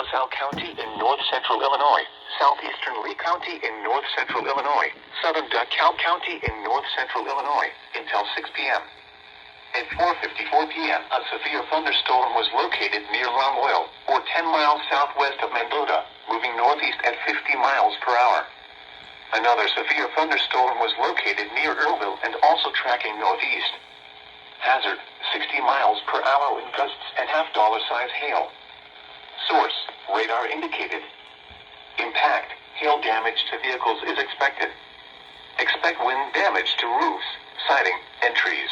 LaSalle County in north-central Illinois, southeastern Lee County in north-central Illinois, southern DeKalb County in north-central Illinois, until 6 p.m. At 4:54 p.m., a severe thunderstorm was located near Lamoille, or 10 miles southwest of Mendota, moving northeast at 50 miles per hour. Another severe thunderstorm was located near Earlville and also tracking northeast. Hazard, 60 miles per hour wind gusts and $half size hail. Source, radar indicated. Impact, hail damage to vehicles is expected. Expect wind damage to roofs, siding, and trees.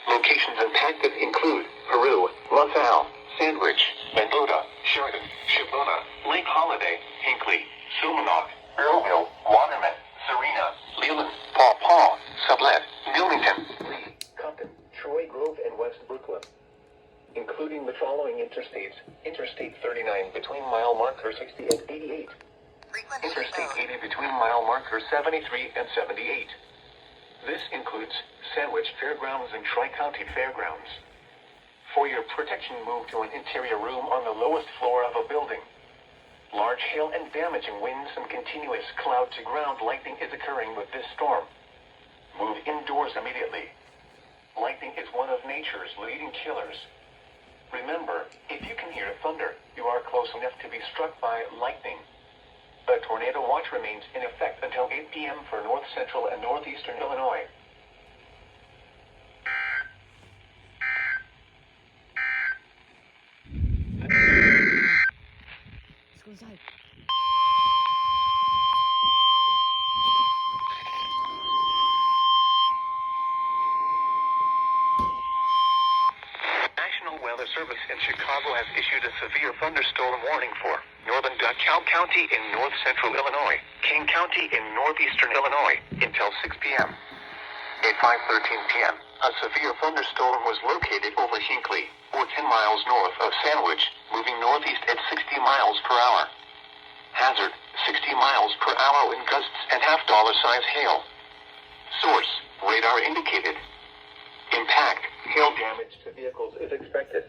Locations impacted include Peru, LaSalle, Sandwich, Mendota, Sheridan, Shabbona, Lake Holiday, Hinckley, Sumanok, Earlville, Waterman, Serena, Leland, Paw Paw, Sublette, Millington, Lee, Compton, Troy Grove, and West Brookline, including the following interstates: Interstate 39 between mile marker 60 and 88, Interstate 80 between mile markers 73 and 78. This includes Sandwich Fairgrounds and Tri-County Fairgrounds. For your protection, move to an interior room on the lowest floor of a building. Large hail and damaging winds and continuous cloud-to-ground lightning is occurring with this storm. Move indoors immediately. Lightning is one of nature's leading killers. Remember, if you can hear thunder, you are close enough to be struck by lightning. A tornado watch remains in effect until 8 p.m. for north central and northeastern Illinois. Let's go inside. National Weather Service in Chicago has issued a severe thunderstorm warning for northern DeKalb County in north-central Illinois, King County in northeastern Illinois, until 6 p.m. At 5:13 p.m., a severe thunderstorm was located over Hinckley, or 10 miles north of Sandwich, moving northeast at 60 miles per hour. Hazard, 60 miles per hour wind gusts and $half size hail. Source, radar indicated. Impact, hail damage to vehicles is expected.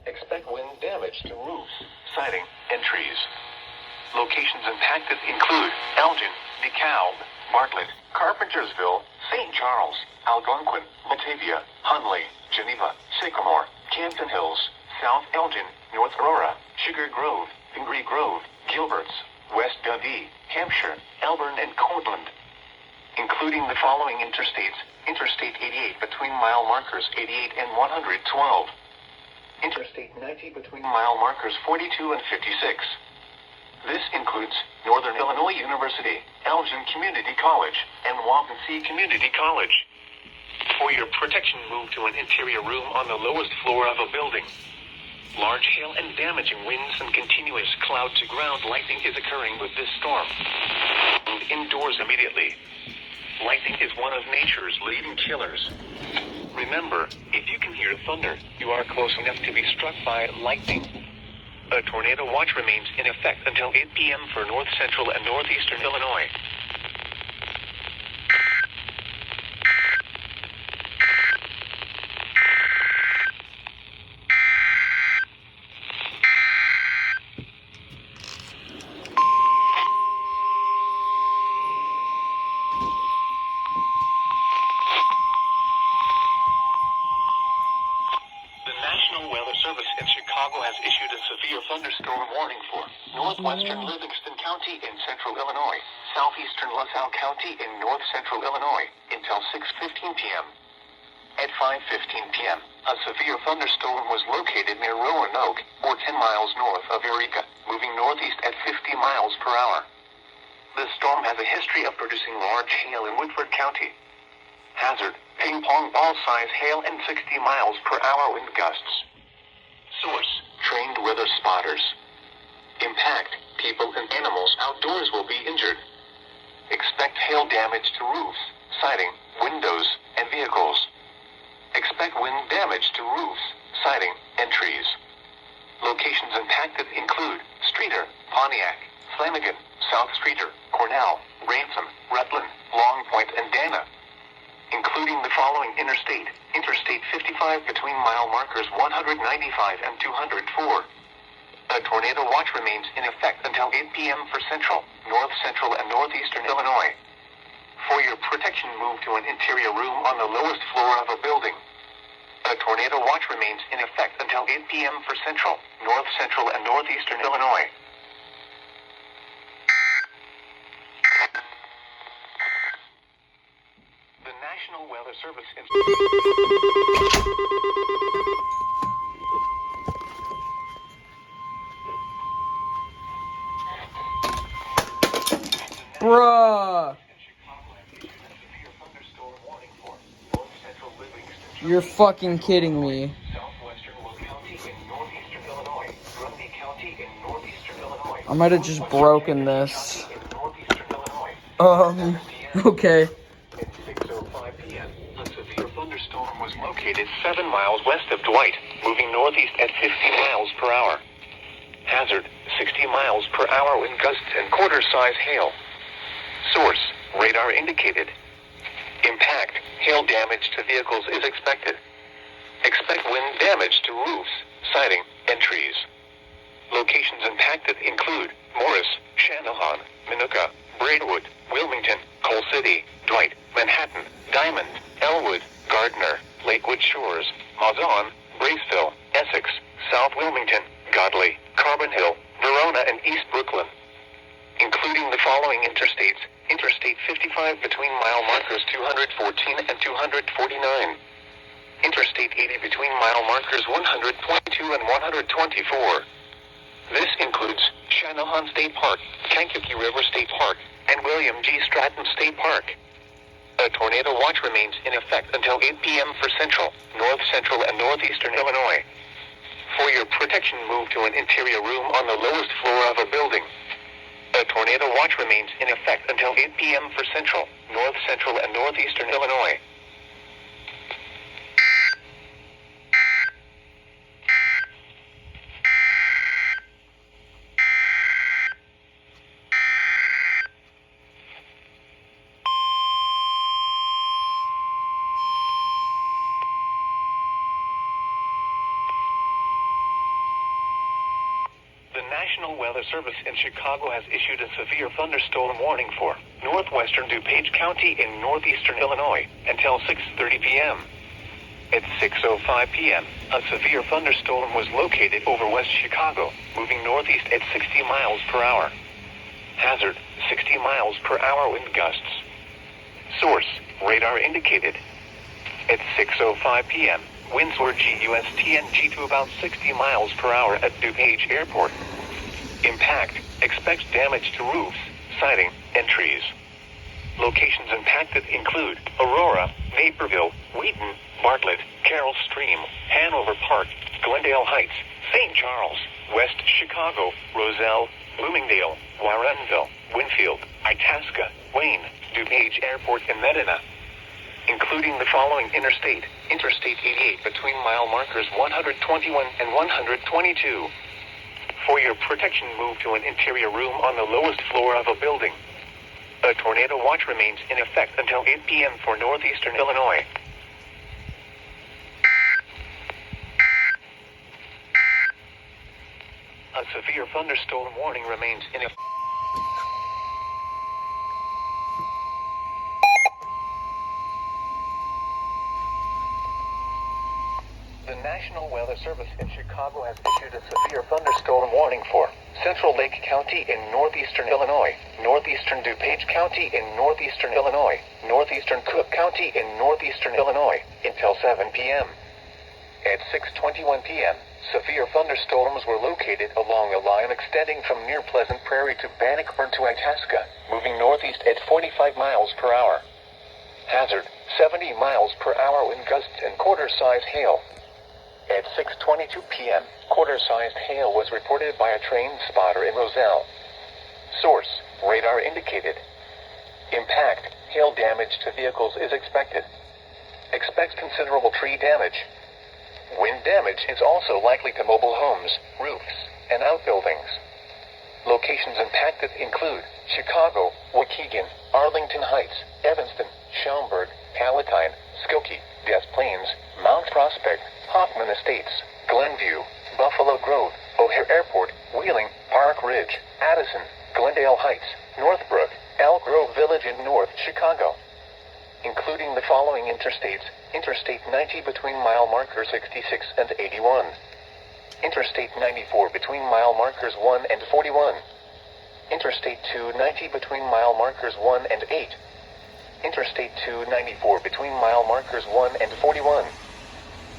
Expect wind damage to roofs, siding, and trees. Locations impacted include Elgin, DeKalb, Bartlett, Carpentersville, St. Charles, Algonquin, Batavia, Hunley, Geneva, Sycamore, Canton Hills, South Elgin, North Aurora, Sugar Grove, Pingree Grove, Gilberts, West Dundee, Hampshire, Elburn, and Cortland, including the following interstates: Interstate 88 between mile markers 88 and 112, Interstate 90 between mile markers 42 and 56. This includes Northern Illinois University, Elgin Community College, and Waupensee Community College. For your protection, move to an interior room on the lowest floor of a building. Large hail and damaging winds and continuous cloud-to-ground lightning is occurring with this storm. Move indoors immediately. Lightning is one of nature's leading killers. Remember, if you can hear thunder, you are close enough to be struck by lightning. A tornado watch remains in effect until 8 p.m. for north central and northeastern Illinois. Has issued a severe thunderstorm warning for northwestern Livingston County in central Illinois, southeastern LaSalle County in north-central Illinois, until 6:15 p.m. At 5:15 p.m., a severe thunderstorm was located near Roanoke, or 10 miles north of Eureka, moving northeast at 50 miles per hour. The storm has a history of producing large hail in Woodford County. Hazard, ping-pong ball-size hail and 60 miles per hour wind gusts. Source, trained weather spotters. Impact, people and animals outdoors will be injured. Expect hail damage to roofs, siding, windows, and vehicles. Expect wind damage to roofs, siding, and trees. Locations impacted include Streeter, Pontiac, Flanagan, South Streeter, Cornell, Ransom, Rutland, Long Point, and Dana, including the following interstate: Interstate 55 between mile markers 195 and 204. A tornado tornado watch remains in effect until 8 p.m. for central, north central, and northeastern Illinois. For your protection, move to an interior room on the lowest floor of a building. A tornado watch remains in effect until 8 p.m. for central, north central, and northeastern Illinois. The National Weather Service Bruh. You're fucking kidding me. I might have just broken this. Okay. At 6:05 p.m., a severe thunderstorm was located 7 miles west of Dwight, moving northeast at 50 miles per hour. Hazard, 60 miles per hour wind gusts and quarter-size hail. Source, radar indicated. Impact, hail damage to vehicles is expected. Expect wind damage to roofs, siding, and trees. Locations impacted include Morris, Channahon, Minooka, Braidwood, Wilmington, Coal City, Dwight, Manhattan, Diamond, Elwood, Gardner, Lakewood Shores, Mazon, Braceville, Essex, South Wilmington, Godley, Carbon Hill, Verona, and East Brooklyn. Including the following interstates: Interstate 55 between mile markers 214 and 249. Interstate 80 between mile markers 122 and 124. This includes Channahon State Park, Kankakee River State Park, and William G. Stratton State Park. A tornado watch remains in effect until 8 p.m. for central, north central, and northeastern Illinois. For your protection, move to an interior room on the lowest floor of a building. A tornado watch remains in effect until 8 p.m. for central, north central, and northeastern Illinois. The National Weather Service in Chicago has issued a severe thunderstorm warning for northwestern DuPage County in northeastern Illinois until 6:30 p.m. At 6:05 p.m., a severe thunderstorm was located over West Chicago, moving northeast at 60 miles per hour. Hazard, 60 miles per hour wind gusts. Source, radar indicated. At 6:05 p.m., winds were GUSTNG to about 60 miles per hour at DuPage Airport. Impact, expect damage to roofs, siding, and trees. Locations impacted include Aurora, Naperville, Wheaton, Bartlett, Carroll Stream, Hanover Park, Glendale Heights, St. Charles, West Chicago, Roselle, Bloomingdale, Warrenville, Winfield, Itasca, Wayne, DuPage Airport, and Medina. Including the following interstate: Interstate 88 between mile markers 121 and 122. For your protection, move to an interior room on the lowest floor of a building. A tornado watch remains in effect until 8 p.m. for northeastern Illinois. A severe thunderstorm warning remains in effect. The National Weather Service in Chicago has issued a severe thunderstorm warning for Central Lake County in northeastern Illinois, northeastern DuPage County in northeastern Illinois, northeastern Cook County in northeastern Illinois, until 7 p.m. At 6:21 p.m., severe thunderstorms were located along a line extending from near Pleasant Prairie to Bannockburn to Itasca, moving northeast at 45 miles per hour. Hazard, 70 miles per hour wind gusts and quarter-size hail. At 6:22 p.m., quarter-sized hail was reported by a trained spotter in Roselle. Source, radar indicated. Impact, hail damage to vehicles is expected. Expect considerable tree damage. Wind damage is also likely to mobile homes, roofs, and outbuildings. Locations impacted include Chicago, Waukegan, Arlington Heights, Evanston, Schaumburg, Palatine, Skokie, Des Plaines, Mount Prospect, Hoffman Estates, Glenview, Buffalo Grove, O'Hare Airport, Wheeling, Park Ridge, Addison, Glendale Heights, Northbrook, Elk Grove Village in North Chicago. Including the following interstates: Interstate 90 between mile markers 66 and 81. Interstate 94 between mile markers 1 and 41. Interstate 290 between mile markers 1 and 8. Interstate 294 between mile markers 1 and 41.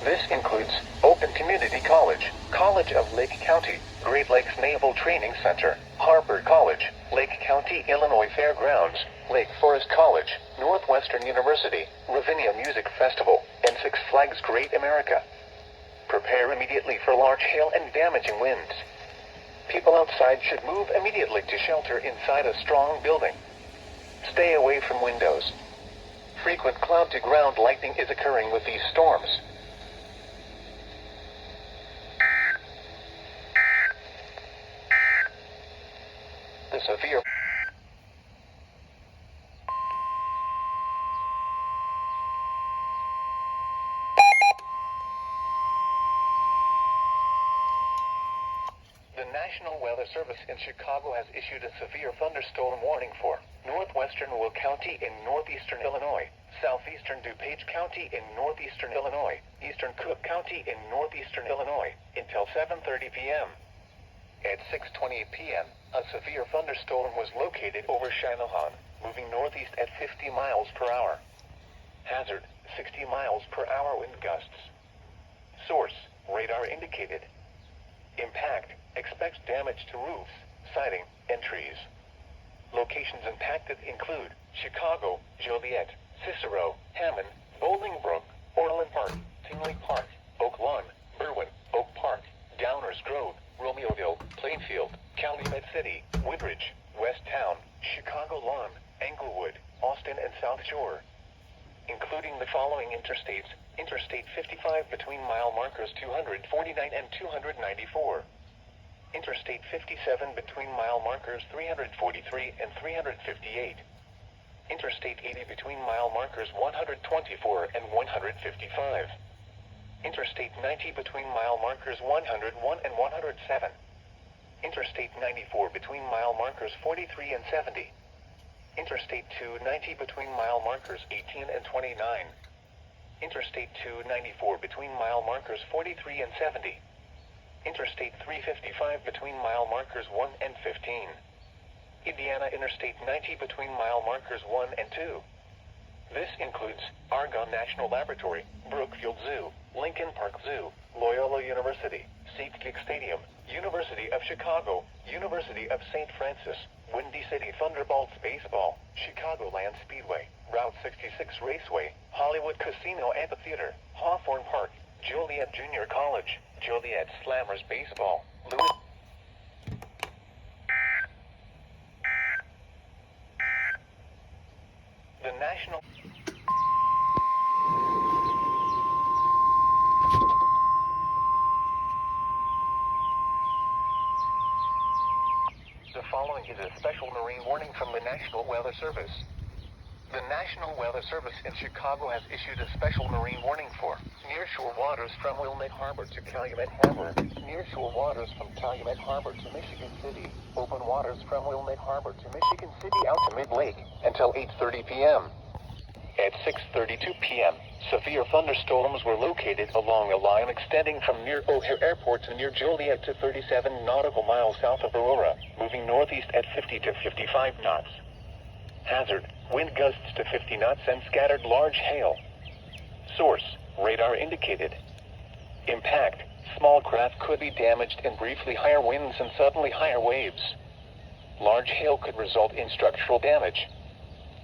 This includes Open Community College, College of Lake County, Great Lakes Naval Training Center, Harvard College, Lake County, Illinois Fairgrounds, Lake Forest College, Northwestern University, Ravinia Music Festival, and Six Flags Great America. Prepare immediately for large hail and damaging winds. People outside should move immediately to shelter inside a strong building. Stay away from windows. Frequent cloud-to-ground lightning is occurring with these storms. The severe The National Weather Service in Chicago has issued a severe thunderstorm warning for northwestern Will County in northeastern Illinois, southeastern DuPage County in northeastern Illinois, eastern Cook County in northeastern Illinois, until 7:30 p.m. At 6:20 p.m., a severe thunderstorm was located over Channahon, moving northeast at 50 miles per hour. Hazard, 60 miles per hour wind gusts. Source, radar indicated. Impact, expects damage to roofs, siding, and trees. Locations impacted include Chicago, Joliet, Cicero, Hammond, Bolingbrook, Orland Park, Tingley Park, Oak Lawn, Berwyn, Oak Park, Downers Grove, Romeoville, Plainfield, Calumet City, Woodridge, West Town, Chicago Lawn, Englewood, Austin, and South Shore. Including the following interstates: Interstate 55 between mile markers 249 and 294. Interstate 57 between mile markers 343 and 358. Interstate 80 between mile markers 124 and 155. Interstate 90 between mile markers 101 and 107. Interstate 94 between mile markers 43 and 70. Interstate 290 between mile markers 18 and 29. Interstate 294 between mile markers 43 and 70. Interstate 355 between mile markers 1 and 15. Indiana Interstate 90 between mile markers 1 and 2. This includes Argonne National Laboratory, Brookfield Zoo, Lincoln Park Zoo, Loyola University, SeatGeek Stadium, University of Chicago, University of St. Francis, Windy City Thunderbolts Baseball, Chicagoland Speedway, Route 66 Raceway, Hollywood Casino Amphitheater, Hawthorne Park, Joliet Junior College, Joliet Slammers Baseball, Louis. The National. The following is a special marine warning from the National Weather Service. The National Weather Service in Chicago has issued a special marine warning for nearshore waters from Wilmette Harbor to Calumet Harbor, nearshore waters from Calumet Harbor to Michigan City, open waters from Wilmette Harbor to Michigan City out to Mid-Lake until 8:30 p.m. At 6:32 p.m., severe thunderstorms were located along a line extending from near O'Hare Airport to near Joliet to 37 nautical miles south of Aurora, moving northeast at 50 to 55 knots. Hazard, wind gusts to 50 knots and scattered large hail. Source, radar indicated. Impact, small craft could be damaged in briefly higher winds and suddenly higher waves. Large hail could result in structural damage.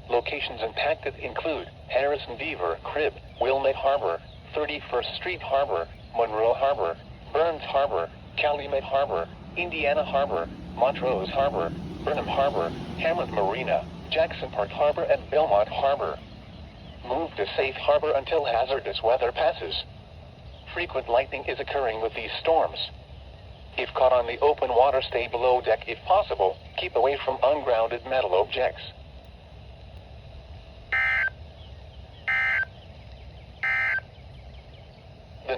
Locations impacted include Harrison Beaver, Crib, Wilmette Harbor, 31st Street Harbor, Monroe Harbor, Burns Harbor, Calumet Harbor, Indiana Harbor, Montrose Harbor, Burnham Harbor, Hammond Marina, Jackson Park Harbor, and Belmont Harbor. Move to safe harbor until hazardous weather passes. Frequent lightning is occurring with these storms. If caught on the open water, stay below deck if possible. Keep away from ungrounded metal objects. The